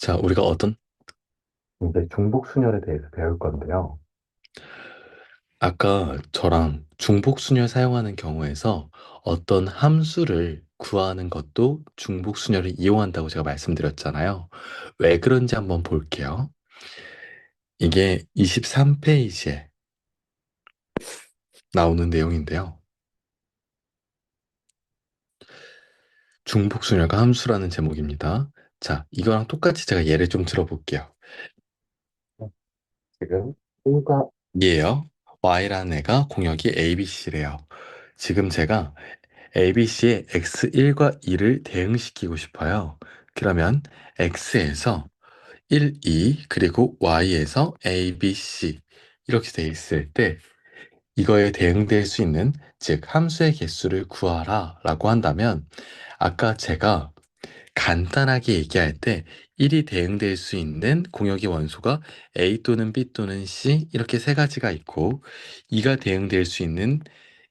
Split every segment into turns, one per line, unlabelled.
자, 우리가 어떤,
이제 중복순열에 대해서 배울 건데요.
아까 저랑 중복순열 사용하는 경우에서 어떤 함수를 구하는 것도 중복순열을 이용한다고 제가 말씀드렸잖아요. 왜 그런지 한번 볼게요. 이게 23페이지에 나오는 내용인데요. 중복순열과 함수라는 제목입니다. 자, 이거랑 똑같이 제가 예를 좀 들어볼게요.
지금 1과
이에요. Y라는 애가 공역이 ABC래요. 지금 제가 ABC의 X1과 2를 대응시키고 싶어요. 그러면 X에서 1, 2, 그리고 Y에서 A, B, C 이렇게 돼 있을 때 이거에 대응될 수 있는, 즉 함수의 개수를 구하라 라고 한다면 아까 제가 간단하게 얘기할 때 1이 대응될 수 있는 공역의 원소가 A 또는 B 또는 C 이렇게 세 가지가 있고 2가 대응될 수 있는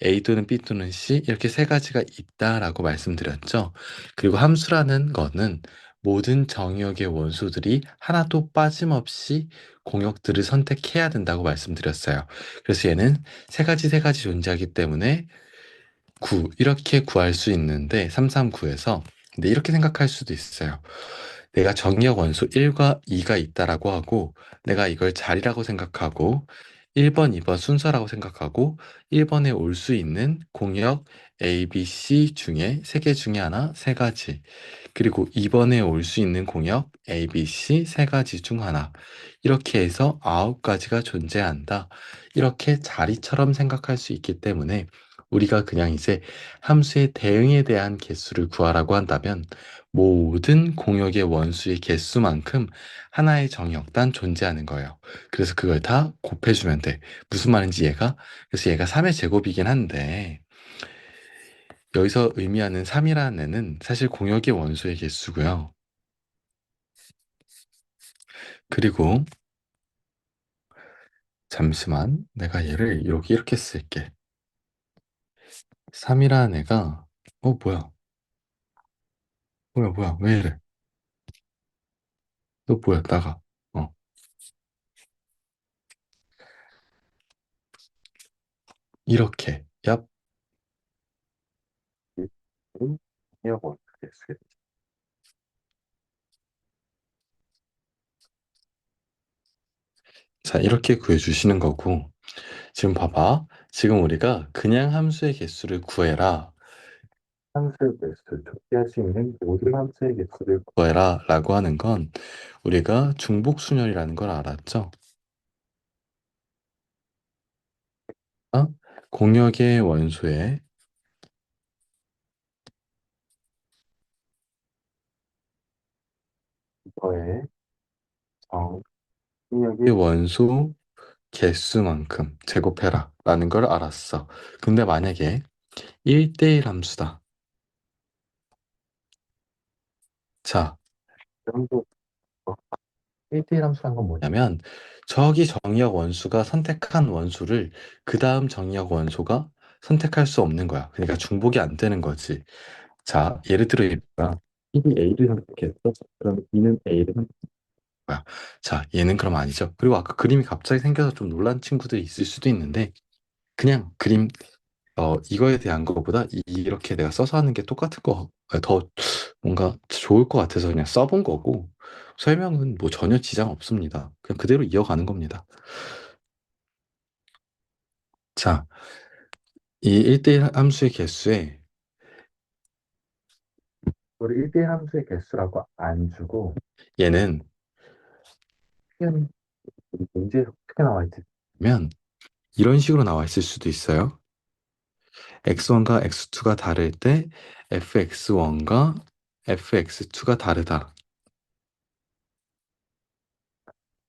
A 또는 B 또는 C 이렇게 세 가지가 있다라고 말씀드렸죠. 그리고 함수라는 거는 모든 정의역의 원소들이 하나도 빠짐없이 공역들을 선택해야 된다고 말씀드렸어요. 그래서 얘는 세 가지 존재하기 때문에 9 이렇게 구할 수 있는데 339에서 근데 이렇게 생각할 수도 있어요. 내가 정의역 원소 1과 2가 있다라고 하고 내가 이걸 자리라고 생각하고 1번, 2번 순서라고 생각하고 1번에 올 수 있는 공역 A, B, C 중에 세 개 중에 하나, 세 가지. 그리고 2번에 올 수 있는 공역 A, B, C 세 가지 중 하나. 이렇게 해서 9가지가 존재한다. 이렇게 자리처럼 생각할 수 있기 때문에 우리가 그냥 이제 함수의 대응에 대한 개수를 구하라고 한다면 모든 공역의 원수의 개수만큼 하나의 정의역단 존재하는 거예요. 그래서 그걸 다 곱해주면 돼. 무슨 말인지 얘가? 그래서 얘가 3의 제곱이긴 한데 여기서 의미하는 3이라는 애는 사실 공역의 원소의 개수고요. 그리고 잠시만 내가 얘를 여기 이렇게 쓸게. 3이라는 애가 뭐야 뭐야 왜 이래? 너 뭐야 나가. 어 이렇게 얍.
이어고 있겠습니다.
자 이렇게 구해주시는 거고 지금 봐봐. 지금 우리가 그냥 함수의 개수를 구해라.
함수의 개수, 조피할 수 있는 모든 함수의 개수를
구해라 라고 하는 건 우리가 중복순열이라는 걸 알았죠? 어? 공역의 원소에
거에
이
정의역이
원소 개수만큼 제곱해라 라는 걸 알았어. 근데 만약에 1대1 함수다. 자,
정도 1대1 함수란 건
뭐냐면 저기 정의역 원수가 선택한 원수를 그 다음 정의역 원소가 선택할 수 없는 거야. 그러니까 중복이 안 되는 거지. 자, 예를 들어 이거야. 1이 A를 선택했어. 그럼 2는 A를 선택한 거야. 자, 얘는 그럼 아니죠. 그리고 아까 그림이 갑자기 생겨서 좀 놀란 친구들이 있을 수도 있는데 그냥 그림 이거에 대한 거보다 이렇게 내가 써서 하는 게 똑같은 거, 더 뭔가 좋을 것 같아서 그냥 써본 거고, 설명은 뭐 전혀 지장 없습니다. 그냥 그대로 이어가는 겁니다. 자, 이 1대1 함수의 개수에
우리 1대1 함수의 개수라고 안 주고
얘는
그냥 우리 문제에서 어떻게 나와 있지?
면 이런 식으로 나와 있을 수도 있어요. x1과 x2가 다를 때 fx1과 fx2가 다르다.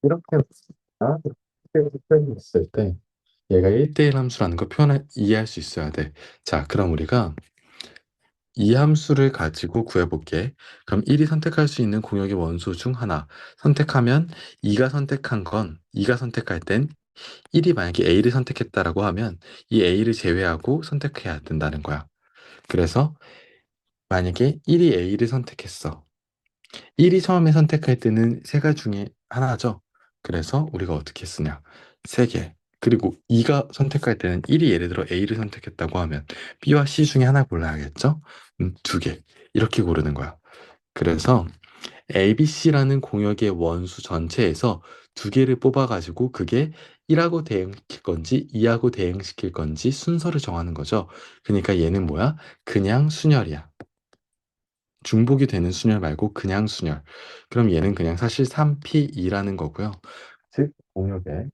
이렇게 이렇게 표현했을 때
얘가 1대1 함수라는 거 이해할 수 있어야 돼. 자, 그럼 우리가 이 함수를 가지고 구해볼게. 그럼 1이 선택할 수 있는 공역의 원소 중 하나. 선택하면 2가 선택할 땐 1이 만약에 A를 선택했다라고 하면 이 A를 제외하고 선택해야 된다는 거야. 그래서 만약에 1이 A를 선택했어. 1이 처음에 선택할 때는 세 가지 중에 하나죠. 그래서 우리가 어떻게 쓰냐? 세 개. 그리고 2가 선택할 때는 1이 예를 들어 A를 선택했다고 하면 B와 C 중에 하나 골라야겠죠? 두 개. 이렇게 고르는 거야. 그래서 ABC라는 공역의 원수 전체에서 두 개를 뽑아가지고 그게 1하고 대응시킬 건지 2하고 대응시킬 건지 순서를 정하는 거죠. 그러니까 얘는 뭐야? 그냥 순열이야. 중복이 되는 순열 말고 그냥 순열. 그럼 얘는 그냥 사실 3P2라는 거고요.
즉, 공역의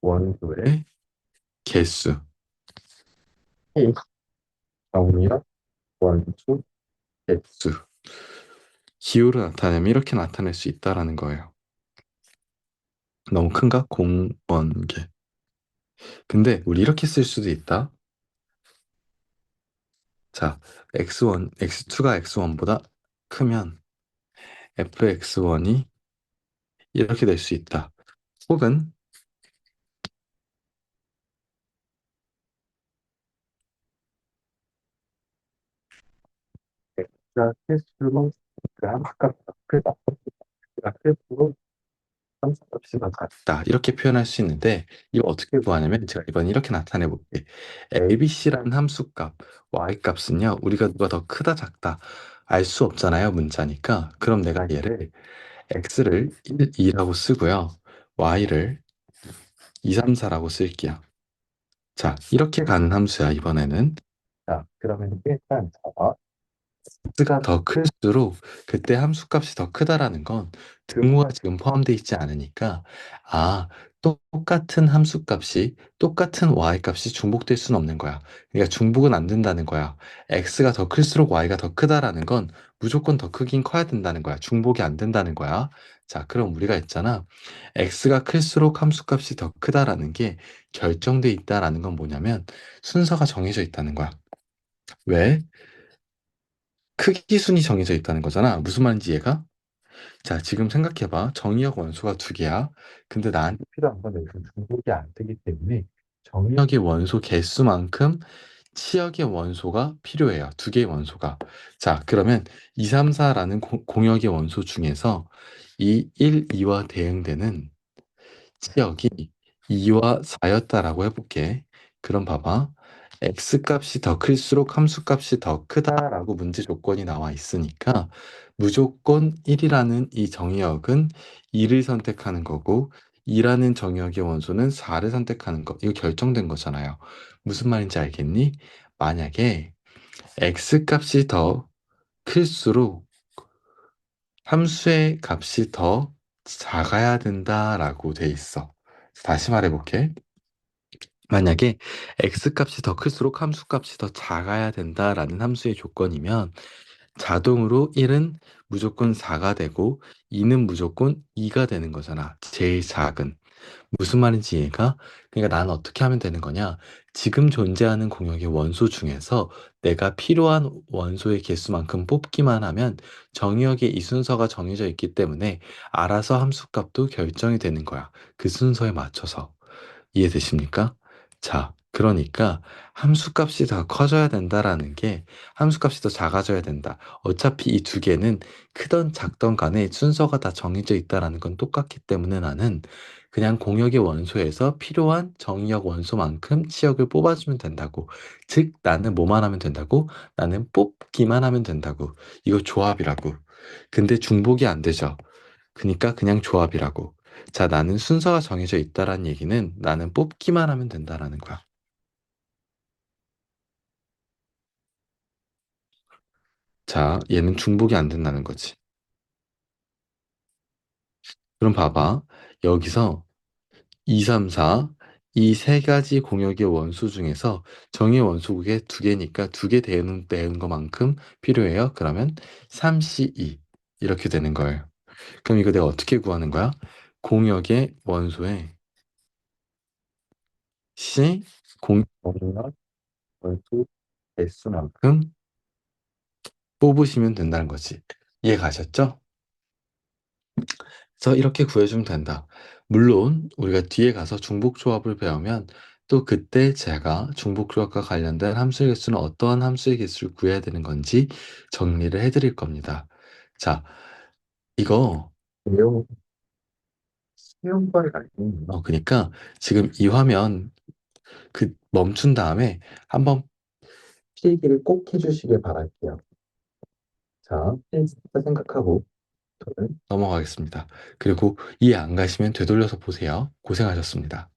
원소의
의 개수.
K, 정의역, 원수, 개수.
수. 기호를 나타내면 이렇게 나타낼 수 있다라는 거예요. 너무 큰가? 공원계. 근데 우리 이렇게 쓸 수도 있다. 자, x1, x2가 x1보다 크면 fx1이 이렇게 될 수 있다. 혹은
X가 클수록 그한 값보다 크다. X가 클수록 함수값이 낮다.
다 이렇게 표현할 수 있는데 이거 어떻게 구하냐면 제가 이번 이렇게 나타내 볼게. ABC라는 함수값 y값은요 우리가 누가 더 크다 작다 알 수 없잖아요 문자니까. 그럼 내가 얘를 x를 1, 2라고 쓰고요 y를 2, 3, 4라고 쓸게요. 자 이렇게 가는 함수야 이번에는.
자, 그러면 일단 잡아.
x가 더 클수록 그때 함수값이 더 크다라는 건 등호가 지금 포함되어 있지 않으니까 아 똑같은 함수값이 똑같은 y값이 중복될 수는 없는 거야. 그러니까 중복은 안 된다는 거야. x가 더 클수록 y가 더 크다라는 건 무조건 더 크긴 커야 된다는 거야. 중복이 안 된다는 거야. 자 그럼 우리가 있잖아. x가 클수록 함수값이 더 크다라는 게 결정돼 있다라는 건 뭐냐면 순서가 정해져 있다는 거야. 왜? 크기 순이 정해져 있다는 거잖아. 무슨 말인지 이해가? 자, 지금 생각해봐. 정의역 원소가 두 개야. 근데 나한테 필요한 건 여기서 중복이 안 되기 때문에 정의역의 원소 개수만큼 치역의 원소가 필요해요. 두 개의 원소가. 자, 그러면 2, 3, 4라는 공역의 원소 중에서 이 1, 2와 대응되는 치역이 2와 4였다라고 해볼게. 그럼 봐봐. x값이 더 클수록 함수값이 더 크다라고 문제 조건이 나와 있으니까 무조건 1이라는 이 정의역은 2를 선택하는 거고 2라는 정의역의 원소는 4를 선택하는 거. 이거 결정된 거잖아요. 무슨 말인지 알겠니? 만약에 x값이 더 클수록 함수의 값이 더 작아야 된다라고 돼 있어. 다시 말해볼게. 만약에 x값이 더 클수록 함수값이 더 작아야 된다라는 함수의 조건이면 자동으로 1은 무조건 4가 되고 2는 무조건 2가 되는 거잖아. 제일 작은. 무슨 말인지 이해가? 그러니까 나는 어떻게 하면 되는 거냐? 지금 존재하는 공역의 원소 중에서 내가 필요한 원소의 개수만큼 뽑기만 하면 정의역의 이 순서가 정해져 있기 때문에 알아서 함수값도 결정이 되는 거야. 그 순서에 맞춰서. 이해되십니까? 자, 그러니까 함수값이 더 커져야 된다라는 게 함수값이 더 작아져야 된다. 어차피 이 두 개는 크던 작던 간에 순서가 다 정해져 있다라는 건 똑같기 때문에 나는 그냥 공역의 원소에서 필요한 정의역 원소만큼 치역을 뽑아주면 된다고. 즉, 나는 뭐만 하면 된다고? 나는 뽑기만 하면 된다고. 이거 조합이라고. 근데 중복이 안 되죠. 그러니까 그냥 조합이라고. 자, 나는 순서가 정해져 있다라는 얘기는 나는 뽑기만 하면 된다라는 거야. 자, 얘는 중복이 안 된다는 거지. 그럼 봐봐. 여기서 2, 3, 4, 이 세 가지 공역의 원소 중에서 정의 원소국의 두 개니까 두 개 되는 것만큼 필요해요. 그러면 3C2 이렇게 되는 거예요. 그럼 이거 내가 어떻게 구하는 거야? 공역의 원소의 C
정의역, 원수, 개수만큼.
공만큼 뽑으시면 된다는 거지. 이해 가셨죠? 그래서 이렇게 구해주면 된다. 물론 우리가 뒤에 가서 중복조합을 배우면 또 그때 제가 중복조합과 관련된 함수의 개수는 어떠한 함수의 개수를 구해야 되는 건지 정리를 해드릴 겁니다. 자, 이거,
내용, 시험관이 아니에요.
그러니까 지금 이 화면 멈춘 다음에 한번
필기를 꼭 해주시길 바랄게요. 자, 필기 생각하고, 저는
넘어가겠습니다. 그리고 이해 안 가시면 되돌려서 보세요. 고생하셨습니다.